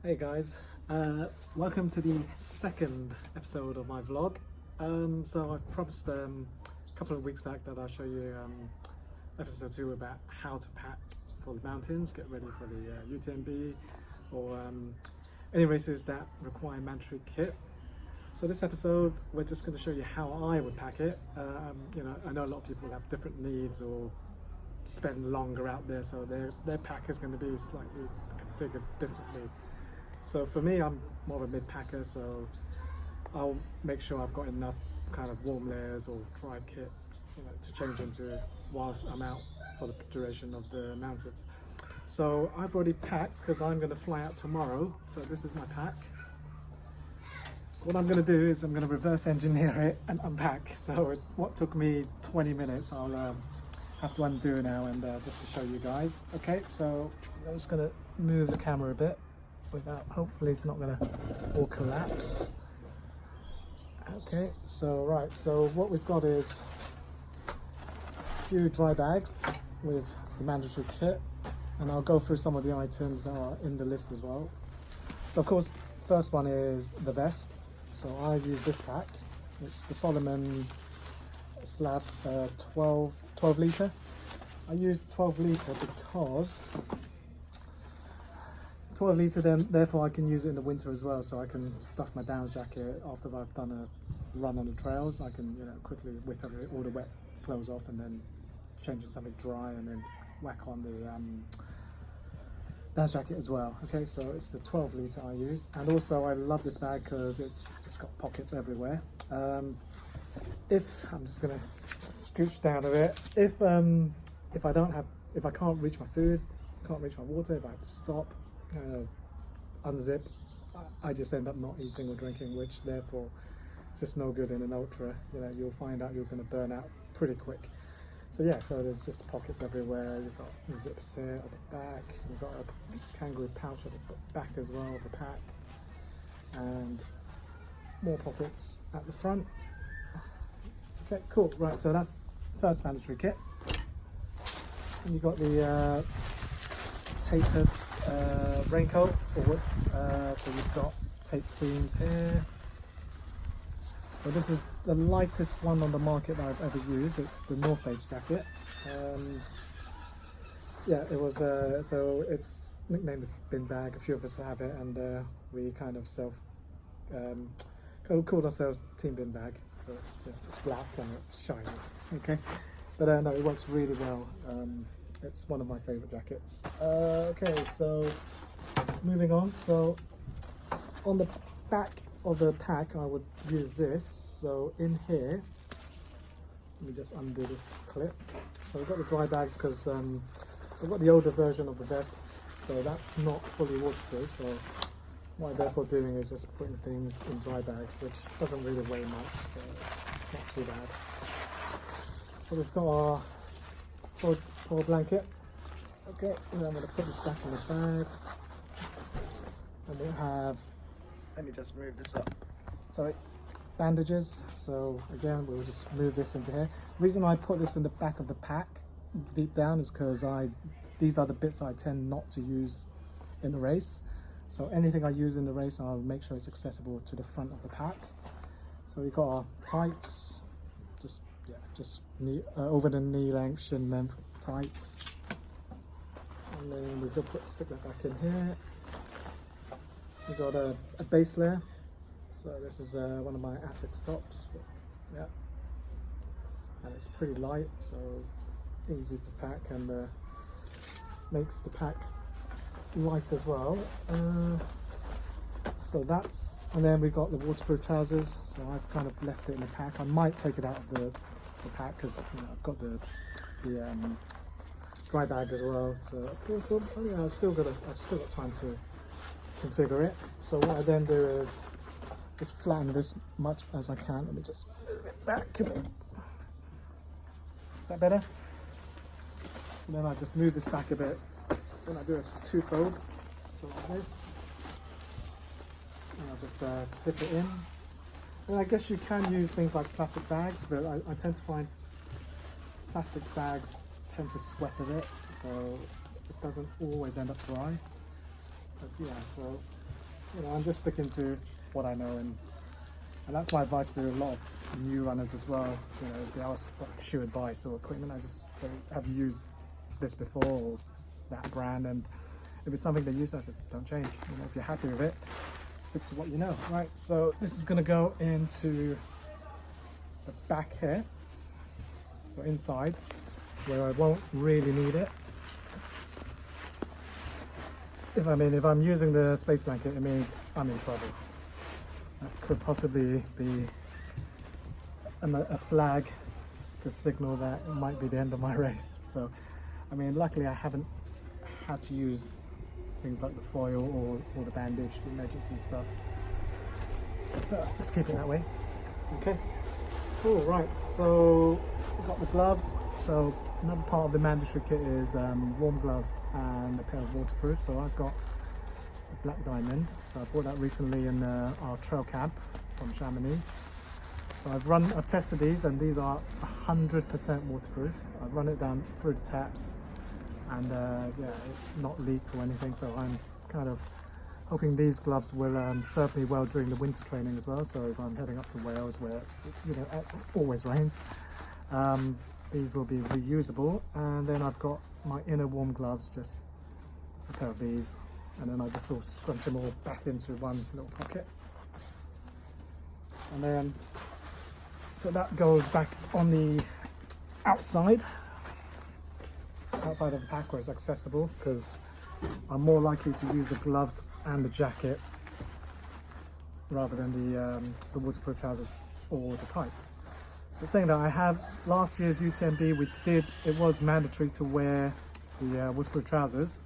Hey guys, welcome to the second episode of my vlog. So I promised a couple of weeks back that I'll show you episode 2 about how to pack for the mountains, get ready for the UTMB or any races that require mandatory kit. So this episode we're just going to show you how I would pack it. I know a lot of people have different needs or spend longer out there, so their pack is going to be slightly configured differently. So for me, I'm more of a mid-packer, so I'll make sure I've got enough kind of warm layers or dry kit to change into whilst I'm out for the duration of the mountains. So I've already packed because I'm going to fly out tomorrow, so this is my pack. What I'm going to do is I'm going to reverse engineer it and unpack. So what took me 20 minutes, I'll have to undo now and just to show you guys. Okay, so I'm just going to move the camera a bit. Hopefully it's not going to all collapse. Okay, so what we've got is a few dry bags with the mandatory kit, and I'll go through some of the items that are in the list as well. So of course, first one is the vest. So I use this pack. It's the Solomon Slab 12 litre. I use 12 litre because 12 litre, then therefore I can use it in the winter as well, so I can stuff my Downs jacket after I've done a run on the trails. I can quickly whip all the wet clothes off and then change to something dry and then whack on the Downs jacket as well. Okay, so it's the 12 litre I use, and also I love this bag because it's just got pockets everywhere. If I'm just gonna scooch down a bit, if I can't reach my food, can't reach my water, if I have to stop, unzip, I just end up not eating or drinking, which therefore is just no good in an ultra. You'll find out you're going to burn out pretty quick. So yeah, so there's just pockets everywhere. You've got zips here at the back, you've got a kangaroo pouch at the back as well of the pack, and more pockets at the front. Okay, cool. Right, so that's the first mandatory kit. And you've got the tapered raincoat, so you've got tape seams here. So this is the lightest one on the market that I've ever used. It's the North Face jacket. Yeah, it was so it's nicknamed the bin bag. A few of us have it, and we kind of called ourselves Team Bin Bag. But it's black and it's shiny. Okay, but no, it works really well. It's one of my favourite jackets. Okay, so moving on. So on the back of the pack, I would use this. So in here, let me just undo this clip. So we've got the dry bags because I've got the older version of the vest, so that's not fully waterproof. So what I'm therefore doing is just putting things in dry bags, which doesn't really weigh much, so it's not too bad. So we've got our for a blanket. Okay, and then I'm going to put this back in the bag, and we have, let me just move this up, sorry, bandages. So again, we'll just move this into here. The reason I put this in the back of the pack deep down is because these are the bits I tend not to use in the race. So anything I use in the race, I'll make sure it's accessible to the front of the pack. So we've got our tights, just over the knee length, shin length tights, and then we've got stick that back in here. We've got a base layer, so this is one of my Asics tops, yeah, and it's pretty light, so easy to pack, and makes the pack light as well. So that's, and then we've got the waterproof trousers. So I've kind of left it in the pack. I might take it out of the pack because I've got the dry bag as well. So I've still got time to configure it. So what I then do is just flatten this much as I can. Let me just move it back a bit. Is that better? And then I just move this back a bit. Then I do it twofold. So like this. And I'll just clip it in. And I guess you can use things like plastic bags, but I tend to find plastic bags tend to sweat a bit, so it doesn't always end up dry. But yeah, so you know, I'm just sticking to what I know, and that's my advice to a lot of new runners as well. You know, if they ask what shoe advice or equipment, I just say, have you used this before or that brand? And if it's something they use, I said, don't change. You know, if you're happy with it, stick to what you know. Right, so this is going to go into the back here, so inside, where I won't really need it. If I'm using the space blanket, it means I'm in trouble. That could possibly be a flag to signal that it might be the end of my race. So, I mean, luckily I haven't had to use things like the foil or the bandage, the emergency stuff. So let's keep it that way. Okay. All right. So we've got the gloves. So another part of the mandatory kit is warm gloves and a pair of waterproof. So I've got the Black Diamond. So I bought that recently in our trail camp from Chamonix. So I've tested these, and these are 100% waterproof. I've run it down through the taps, and yeah, it's not leaked or anything. So I'm kind of hoping these gloves will serve me well during the winter training as well. So if I'm heading up to Wales, where you know it always rains, these will be reusable. And then I've got my inner warm gloves, just a pair of these, and then I just sort of scrunch them all back into one little pocket, and then so that goes back on the outside of the pack where it's accessible, because I'm more likely to use the gloves and the jacket rather than the waterproof trousers or the tights. So saying that, I have last year's UTMB, it was mandatory to wear the waterproof trousers.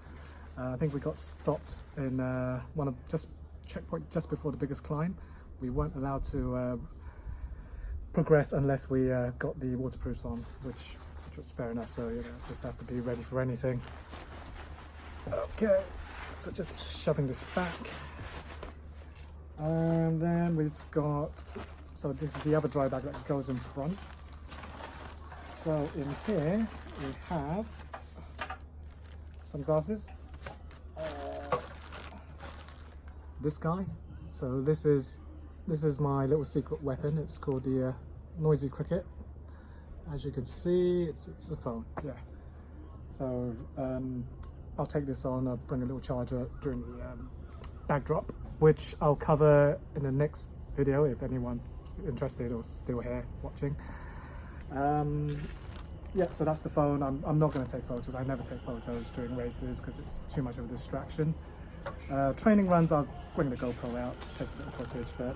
I think we got stopped in one of checkpoint just before the biggest climb. We weren't allowed to progress unless we got the waterproofs on, which was fair enough. So you know, just have to be ready for anything. Okay, so just shoving this back, and then we've got, so this is the other dry bag that goes in front. So in here we have some glasses, this guy. So this is my little secret weapon. It's called the Noisy Cricket. As you can see, it's a phone. Yeah. So I'll take this on. I'll bring a little charger during the bag drop, which I'll cover in the next video if anyone's interested or still here watching. Yeah, so that's the phone. I'm not going to take photos. I never take photos during races because it's too much of a distraction. Training runs, I'll bring the GoPro out, take a bit of footage, but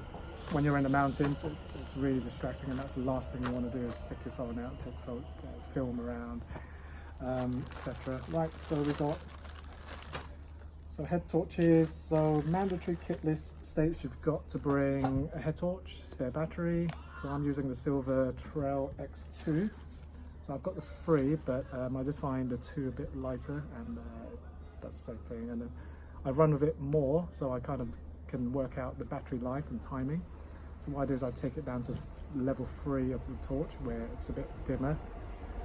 when you're in the mountains, it's really distracting, and that's the last thing you want to do is stick your phone out and take film around, etc. Right, so we've got head torches. So mandatory kit list states you've got to bring a head torch, spare battery. So I'm using the silver Trail X2. So I've got the 3, but I just find the 2 a bit lighter, and that's the same thing. And I've run with it more, so I kind of can work out the battery life and timing. So what I do is I take it down to level 3 of the torch, where it's a bit dimmer,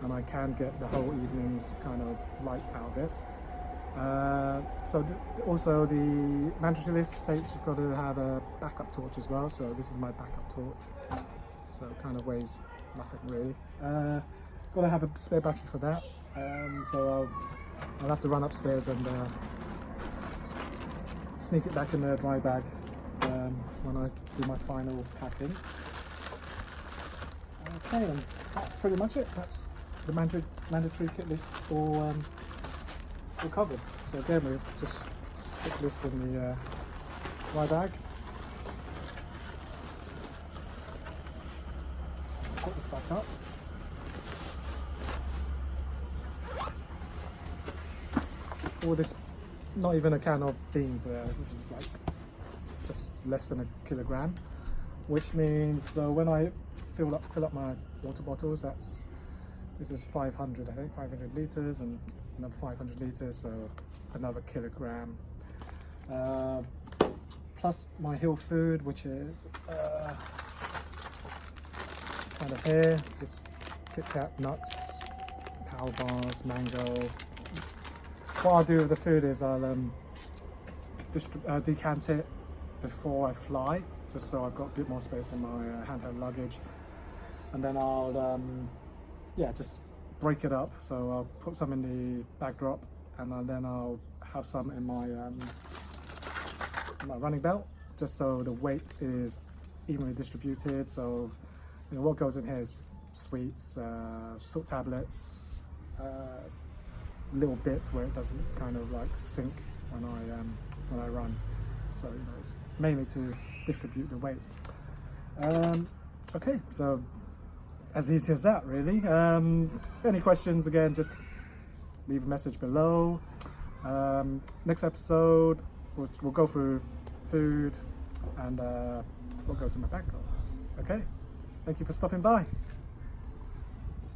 and I can get the whole evening's kind of light out of it. So also the mandatory list states you've got to have a backup torch as well. So this is my backup torch. So it kind of weighs nothing really. Got to have a spare battery for that. So I'll have to run upstairs and sneak it back in the dry bag when I do my final packing. Okay, and that's pretty much it. That's the mandatory kit list all covered. So again, we'll just stick this in the dry bag. Put this back up. All this, not even a can of beans there. This is like just less than a kilogram, which means so when I fill up my water bottles, this is 500, I think 500 liters, and another 500 liters, so another kilogram. Plus my hill food, which is kind of here, just Kit Kat, nuts, power bars, mango. What I'll do with the food is I'll decant it before I fly, just so I've got a bit more space in my handheld luggage. And then I'll yeah, just break it up. So I'll put some in the backdrop, and then I'll have some in my running belt, just so the weight is evenly distributed. So you know, what goes in here is sweets, salt tablets, little bits where it doesn't kind of like sink when I run. So you know, it's mainly to distribute the weight. Okay, so as easy as that, really. Any questions, again, just leave a message below. Next episode, we'll go through food and what goes in my backpack. Okay, thank you for stopping by.